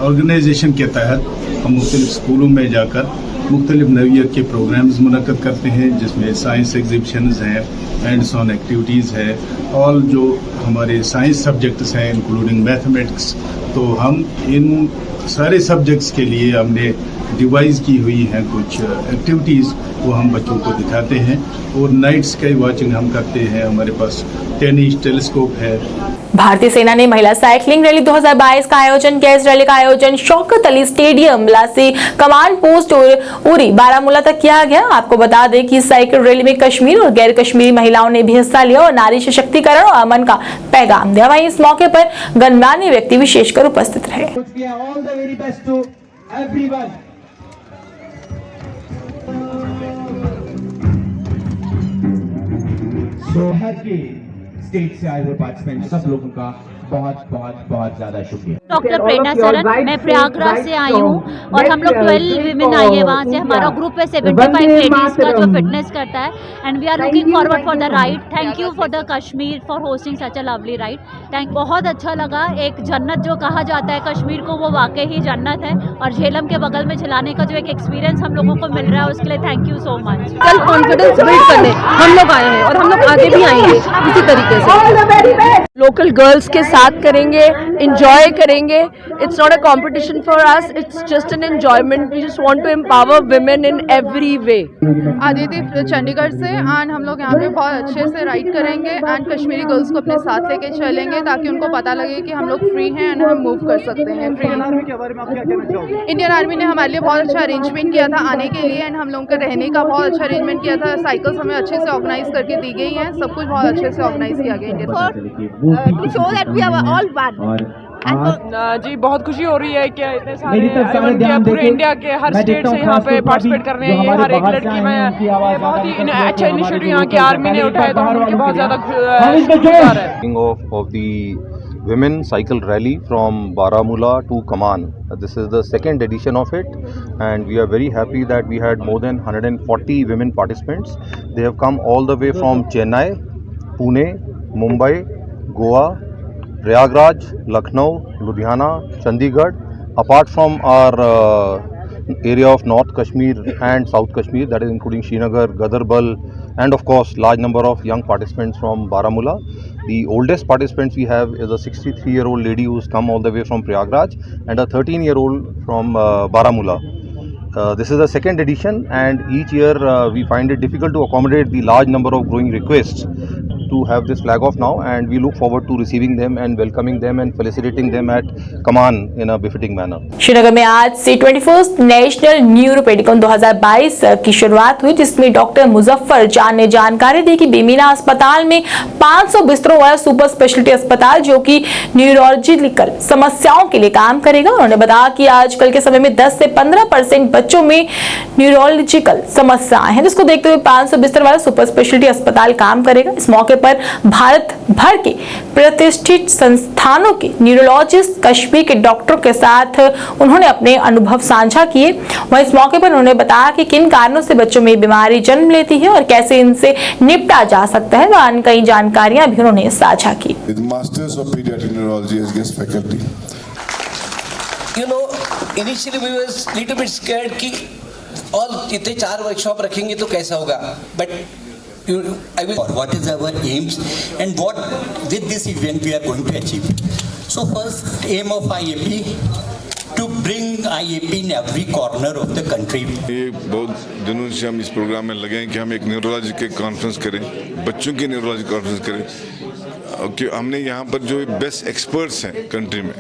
ऑर्गेनाइजेशन के तहत हम मुख्तलिफ स्कूलों में जाकर मुख्तलिफ नौइयत के प्रोग्राम्स मुनक्कद करते हैं, जिसमें साइंस एग्जिबिशंस हैं, हैंड्स ऑन एक्टिविटीज़ है, और जो हमारे साइंस सब्जेक्ट्स हैं इंक्लूडिंग मैथमेटिक्स। तो हम इन सारे सब्जेक्ट्स के लिए हमने डिवाइस की हुई हैं कुछ एक्टिविटीज़, वो हम बच्चों को दिखाते हैं, और नाइट स्काई वॉचिंग हम करते हैं। हमारे पास 10 इंच टेलीस्कोप है। भारतीय सेना ने महिला साइकिलिंग रैली 2022 का आयोजन किया। इस रैली का आयोजन Shaukat Ali stadium Lasi command post Uri Baramulla तक किया गया। आपको बता दें कि साइकिल रैली में कश्मीर और गैर कश्मीरी महिलाओं ने भी हिस्सा लिया और नारी सशक्तिकरण और अमन का पैगाम दिया। वहीं इस मौके पर गणमान्य व्यक्ति विशेषकर उपस्थित रहे। सोहर की स्टेट से आए हुए पार्टिसिपेंट सब लोगों का बहुत बहुत बहुत ज्यादा शुक्रिया। डॉक्टर प्रेरणा सरन, मैं प्रयागराज से आई हूँ और हम लोग 12 विमेन आई है वहाँ से। हमारा ग्रुप है 75 लेडीज का जो फिटनेस करता है and we are looking forward for the ride. Thank you for the Kashmir for hosting such a lovely ride. Thank, बहुत अच्छा लगा। एक जन्नत जो कहा जाता है कश्मीर को, वो वाकई ही जन्नत है और झेलम के बगल में झिलाने का जो एक एक्सपीरियंस हम लोगों को मिल रहा है उसके लिए thank you so much. Self confidence build करने हम लोग आए हैं और हम लोग आगे भी आएंगे इसी तरीके से। लोकल गर्ल्स के साथ करेंगे, इंजॉय करेंगे। It's not a competition for us, it's just an enjoyment. We just want to empower women in every way. Aditya Chandigarh से एंड हम लोग यहाँ पे बहुत अच्छे से राइड करेंगे एंड कश्मीरी गर्ल्स को अपने साथ लेके चलेंगे ताकि उनको पता लगे कि हम लोग फ्री हैं एंड हम मूव कर सकते हैं फ्रीली। इंडियन आर्मी ने हमारे लिए बहुत अच्छा अरेंजमेंट किया था आने के लिए एंड हम लोगों के रहने का बहुत अच्छा अरेंजमेंट किया था। साइकिल्स हमें अच्छे से ऑर्गेनाइज करके दी गई हैं, सब कुछ बहुत अच्छे से ऑर्गेनाइज किया गया इंडियन जी बहुत खुशी हो रही है कि इतने सारे पूरे इंडिया के हर स्टेट से यहाँ पे पार्टिसिपेट करने हैं। ये हर एक लड़की में ये बहुत ही अच्छा इनिशिएटिव यहाँ की आर्मी ने उठाया तो हम उनके बहुत ज़्यादा शुक्रगुजार है। of the women cycle rally from Baramulla to Kaman. This is the second edition of it and we are very happy that we had more than 140 women participants. They have come all the way from Chennai, Pune, Mumbai, Goa, Prayagraj, Lucknow, Ludhiana, Chandigarh. Apart from our area of North Kashmir and South Kashmir, that is including Srinagar, Gaderbal, and of course large number of young participants from Baramulla. The oldest participants we have is a 63-year-old lady who's come all the way from Prayagraj and a 13-year-old from Baramulla. This is the second edition and each year we find it difficult to accommodate the large number of growing requests to have this flag off now and we look forward to receiving them and welcoming them and felicitating them at Kaman in a befitting manner. Srinagar में आज से 21st national न्यूरोपेडिकॉन 2022 की शुरुआत हुई जिसमें doctor Muzaffar जान ने जानकारी दी कि बेमीना अस्पताल में 500 बिस्तरों वाला सुपर स्पेशलिटी अस्पताल जो कि न्यूरोलॉजिकल समस्याओं के लिए काम करेगा। उन्होंने बताया कि आजकल के समय में 10 से 15% बच्चों में न्यूरोलॉजिकल समस्याएं हैं जिसको देखते हुए 500 बिस्तर वाला सुपर स्पेशलिटी अस्पताल काम करेगा। इस मौके पर भारत भर के प्रतिष्ठित संस्थानों के न्यूरोलॉजिस्ट कश्मीर के डॉक्टरों के साथ उन्होंने अपने अनुभव साझा किए। वहीं इस मौके पर उन्होंने बताया कि किन कारणों से बच्चों में बीमारी जन्म लेती है और कैसे इनसे निपटा जा सकता है व कई जानकारियां भी उन्होंने साझा की। Masters of paediatric neurology as guest faculty. You know, initially we were little bit scared कि और इतने 4 वर्कशॉप रखेंगे तो कैसा होगा, but I will. What is our aims and what with this event we are going to achieve? So first aim of IAP to bring IAP in every corner of the country. ये बहुत दिनों से हम इस programme में लगे हैं कि हम एक न्यूरोलॉजी के कॉन्फ्रेंस करें, बच्चों की न्यूरोलॉजी कॉन्फ्रेंस करें कि हमने यहाँ पर जो बेस्ट एक्सपर्ट्स हैं कंट्री में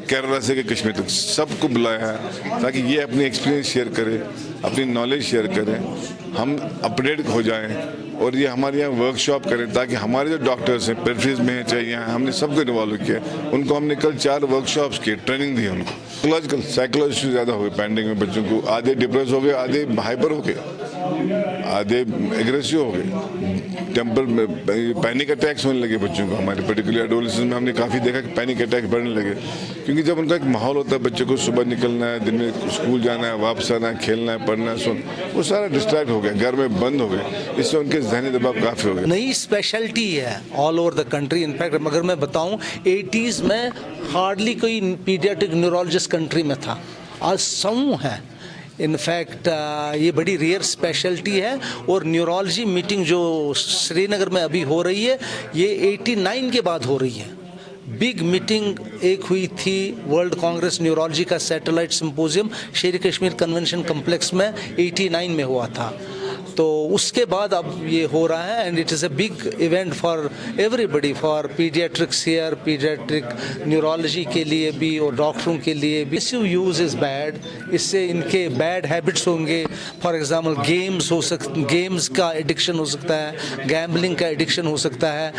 केरला से कश्मीर तक सबको बुलाया है ताकि ये अपनी एक्सपीरियंस शेयर करें, अपनी नॉलेज शेयर करें, हम अपडेट हो जाएं और ये हमारे यहाँ वर्कशॉप करें ताकि हमारे जो डॉक्टर्स हैं पेरिफेरीज में हैं चाहे यहाँ हमने सबको इन्वॉल्व किया। उनको हमने कल 4 वर्कशॉप्स किए, ट्रेनिंग दी उनको। साइकोलॉजी ज़्यादा हो गए पेंडिंग में बच्चों को, आधे डिप्रेस हो गए, आधे हाइपर हो गए, आधे एग्रेसिव हो गए, टेम्पर पैनिक अटैक्स होने लगे बच्चों को। हमारे पर्टिकुलर एडोलेसेंस में हमने काफ़ी देखा कि पैनिक अटैक बढ़ने लगे क्योंकि जब उनका एक माहौल होता है बच्चों को सुबह निकलना है, दिन में स्कूल जाना है, वापस आना है, खेलना है, पढ़ना है, वो सारा डिस्ट्रैक्ट हो गया, घर में बंद हो गए, इससे उनके जहनी दबाव काफ़ी हो गया। नई स्पेशलिटी है all over the country. In fact अगर मैं बताऊं 80s में हार्डली कोई पीडियाट्रिक न्यूरोलॉजिस्ट कंट्री में था, आज समूह है। इनफैक्ट ये बड़ी रेयर स्पेशलिटी है और न्यूरोलॉजी मीटिंग जो श्रीनगर में अभी हो रही है ये 89 के बाद हो रही है। बिग मीटिंग एक हुई थी वर्ल्ड कांग्रेस न्यूरोलॉजी का सैटेलाइट सिंपोजियम शेर कश्मीर कन्वेंशन कम्प्लेक्स में 89 में हुआ था, तो उसके बाद अब ये हो रहा है and it is a big event for everybody, for paediatrics here, paediatric neurology के लिए भी और डॉक्टरों के लिए भी। मिसयूज यूज़ इज़ बैड, इससे इनके बैड हैबिट्स होंगे। फॉर एग्जांपल गेम्स का एडिक्शन हो सकता है, गैम्बलिंग का एडिक्शन हो सकता है,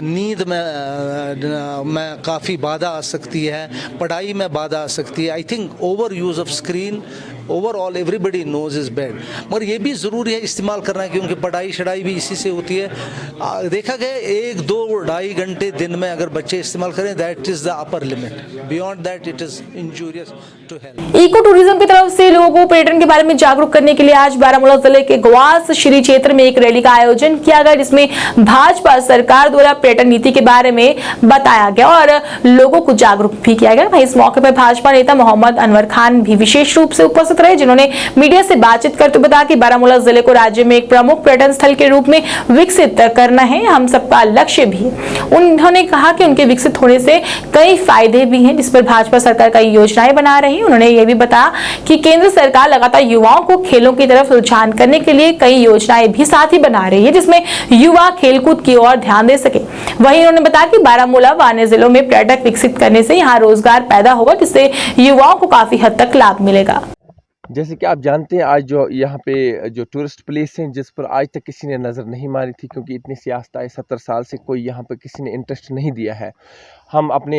नींद में काफ़ी बाधा आ सकती है, पढ़ाई में बाधा आ सकती है। I think over use of screen overall everybody knows is bad, मगर ये भी ज़रूरी है इस्तेमाल करना, क्योंकि पढ़ाई शढ़ाई भी इसी से होती है। देखा गया 1-2-2.5 घंटे दिन में अगर बच्चे इस्तेमाल करें, that is the upper limit, beyond that it is injurious to health. Eco tourism की तरफ से लोगों को पर्यटन के बारे में जागरूक करने के लिए आज बारामूला जिले के गवास श्री क्षेत्र में एक रैली का आयोजन किया गया, जिसमें भाजपा सरकार द्वारा पर्यटन नीति के बारे में बताया गया और लोगों को जागरूक भी किया गया। वहीं इस मौके पर भाजपा नेता मोहम्मद अनवर खान भी विशेष रूप से उपस्थित रहे, जिन्होंने मीडिया से बातचीत करते हुए बताया कि बारामूला जिले को राज्य में एक प्रमुख पर्यटन स्थल के रूप में विकसित करना है, हम सबका लक्ष्य भी है। उन्होंने कहा कि उनके विकसित होने से कई फायदे भी हैं, जिस पर भाजपा सरकार कई योजनाएं बना रही है। उन्होंने ये भी बताया कि केंद्र सरकार लगातार युवाओं को खेलों की तरफ रुझान करने के लिए कई योजनाएं भी साथ ही बना रही है, जिसमें युवा खेलकूद की ओर ध्यान दे सके। वहीं उन्होंने बताया कि बारामूला व अन्य जिलों में पर्यटक विकसित करने से यहाँ रोजगार पैदा होगा, जिससे युवाओं को काफी हद तक लाभ मिलेगा। जैसे कि आप जानते हैं, आज जो यहाँ पे जो टूरिस्ट प्लेस हैं जिस पर आज तक किसी ने नज़र नहीं मारी थी, क्योंकि इतनी सियासत आई 70 साल से कोई यहाँ पर किसी ने इंटरेस्ट नहीं दिया है। हम अपने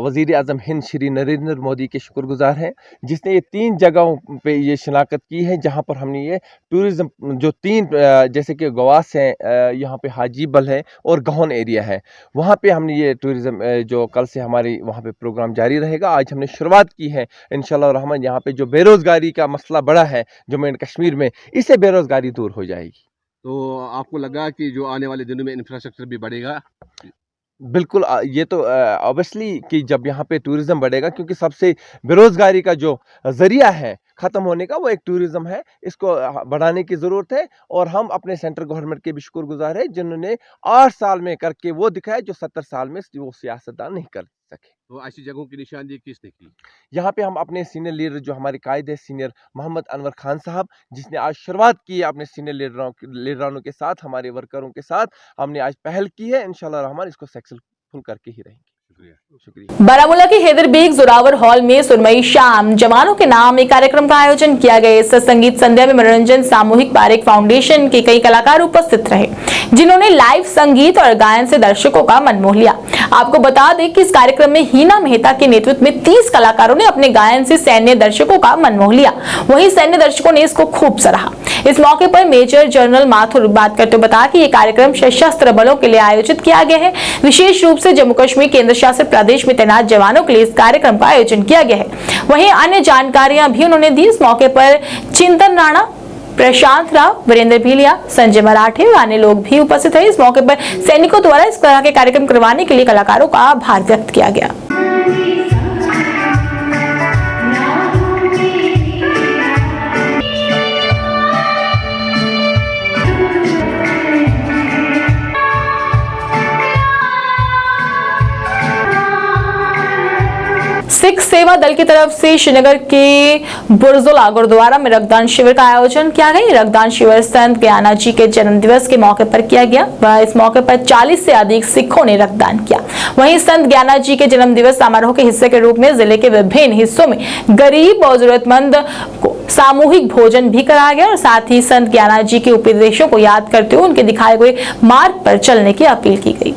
वज़ीर आज़म हिंद श्री नरेंद्र मोदी के शुक्रगुजार हैं, जिसने ये 3 जगहों पे ये शिनाख्त की है, जहाँ पर हमने ये टूरिज़्म जो 3 जैसे कि गवास है, यहाँ पे हाजीबल है और गहन एरिया है, वहाँ पे हमने ये टूरिज़्म जो कल से हमारी वहाँ पे प्रोग्राम जारी रहेगा। आज हमने शुरुआत की है इंशाअल्लाह रहमान। यहाँ पे जो बेरोज़गारी का मसला बड़ा है जम्मू एंड कश्मीर में, इससे बेरोज़गारी दूर हो जाएगी। तो आपको लगा कि जो आने वाले दिनों में इंफ्रास्ट्रक्चर भी बढ़ेगा? बिल्कुल, ये तो ऑब्वियसली कि जब यहाँ पे टूरिज़्म बढ़ेगा, क्योंकि सबसे बेरोज़गारी का जो ज़रिया है ख़त्म होने का वो एक टूरिज़्म है, इसको बढ़ाने की ज़रूरत है। और हम अपने सेंट्रल गवर्नमेंट के भी शुक्रगुजार हैं, जिन्होंने 8 साल में करके वो दिखाया जो 70 साल में वो सियासतदान नहीं कर सके। तो ऐसी जगहों की निशानदेही किसने की? यहाँ पे हम अपने सीनियर लीडर जो हमारे कायद है सीनियर मोहम्मद अनवर खान साहब, जिसने आज शुरुआत की है अपने सीनियर लीडरानों के साथ, हमारे वर्करों के साथ हमने आज पहल की है। इंशाल्लाह रहमान इसको सक्सेसफुल करके ही रहेंगे। शुक्रिया। बारामूला के हैदरबेग जोरावर हॉल में सुरमई शाम जवानों के नाम एक कार्यक्रम का आयोजन किया गया। इस संगीत संध्या में मनोरंजन सामूहिक पारेख फाउंडेशन के कई कलाकार उपस्थित रहे, जिन्होंने लाइव संगीत और गायन से दर्शकों का मन मोह लिया। आपको बता दें कि इस कार्यक्रम में हीना मेहता के नेतृत्व में 30 कलाकारों ने अपने गायन से सैन्य दर्शकों का मन मोह लिया, वहीं सैन्य दर्शकों ने इसको खूब सराहा। इस मौके पर मेजर जनरल माथुर बात करते हुए बताया कि यह कार्यक्रम सशस्त्र बलों के लिए आयोजित किया गया है। विशेष रूप से जम्मू कश्मीर केंद्र शासित प्रदेश में तैनात जवानों के लिए इस कार्यक्रम का आयोजन किया गया है। वहीं अन्य जानकारियां भी उन्होंने दी। इस मौके पर चिंतन राणा, प्रशांत राव, वीरेंद्र भीलिया, संजय मराठे और अन्य लोग भी उपस्थित रहे। इस मौके पर सैनिकों द्वारा इस तरह के कार्यक्रम करवाने के लिए कलाकारों का आभार व्यक्त किया गया। सिख सेवा दल की तरफ से श्रीनगर के बुरजुला गुरुद्वारा में रक्तदान शिविर का आयोजन किया गया। रक्तदान शिविर संत ज्ञाना जी के जन्म दिवस के मौके पर किया गया। वह इस मौके पर 40 से अधिक सिखों ने रक्तदान किया। वहीं संत ज्ञाना जी के जन्म दिवस समारोह के हिस्से के रूप में जिले के विभिन्न हिस्सों में गरीब और जरूरतमंद को सामूहिक भोजन भी कराया गया और साथ ही संत ज्ञाना जी के उपदेशों को याद करते हुए उनके दिखाए हुए मार्ग पर चलने की अपील की गई।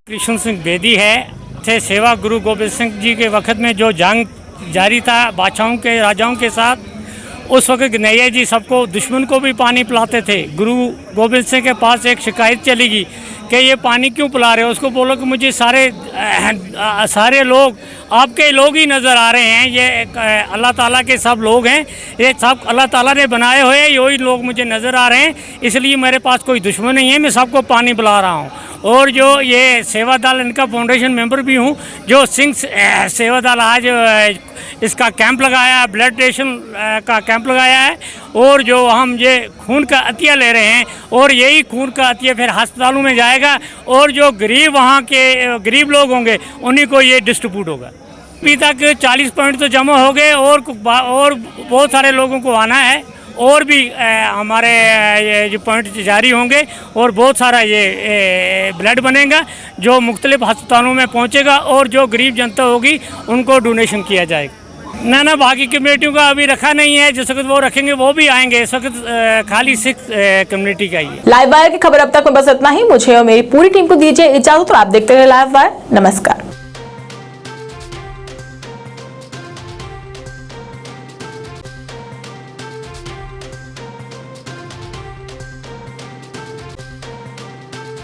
कृष्ण सिंह बेदी है थे सेवा गुरु गोबिंद सिंह जी के वक्त में जो जंग जारी था बादशाहों के राजाओं के साथ, उस वक्त गनैया जी सबको दुश्मन को भी पानी पिलाते थे। गुरु गोबिंद सिंह के पास एक शिकायत चली गई कि ये पानी क्यों पिला रहे हो। उसको बोलो कि मुझे सारे लोग आपके लोग ही नज़र आ रहे हैं, ये अल्लाह ताला के सब लोग हैं, ये सब अल्लाह ताला ने बनाए हुए हैं, यही लोग मुझे नज़र आ रहे हैं, इसलिए मेरे पास कोई दुश्मन नहीं है, मैं सबको पानी पिला रहा हूँ। और जो ये सेवा दल इनका फाउंडेशन मेंबर भी हूँ, जो सिंह सेवा दल आज इसका कैंप लगाया है, ब्लड डोनेशन का कैंप लगाया है, और जो हम ये खून का अतिया ले रहे हैं और यही खून का अतिया फिर अस्पतालों में जाएगा और जो गरीब वहाँ के गरीब लोग होंगे उन्हीं को ये डिस्ट्रीब्यूट होगा। अभी तक 40 पॉइंट तो जमा हो गए और बहुत सारे लोगों को आना है और भी हमारे ये जो पॉइंट जारी होंगे और बहुत सारा ये ब्लड बनेगा जो मुख्तलिफ अस्पतालों में पहुंचेगा और जो गरीब जनता होगी उनको डोनेशन किया जाएगा। ना बाकी कम्युनिटियों का अभी रखा नहीं है, जिस वक्त वो रखेंगे वो भी आएंगे। इस वक्त खाली सिख कम्युनिटी का ही है। लाइव वायर की खबर अब तक में बस इतना ही। मुझे और मेरी पूरी टीम को दीजिए इजाजत और आप देखते रहे लाइव वायर। नमस्कार।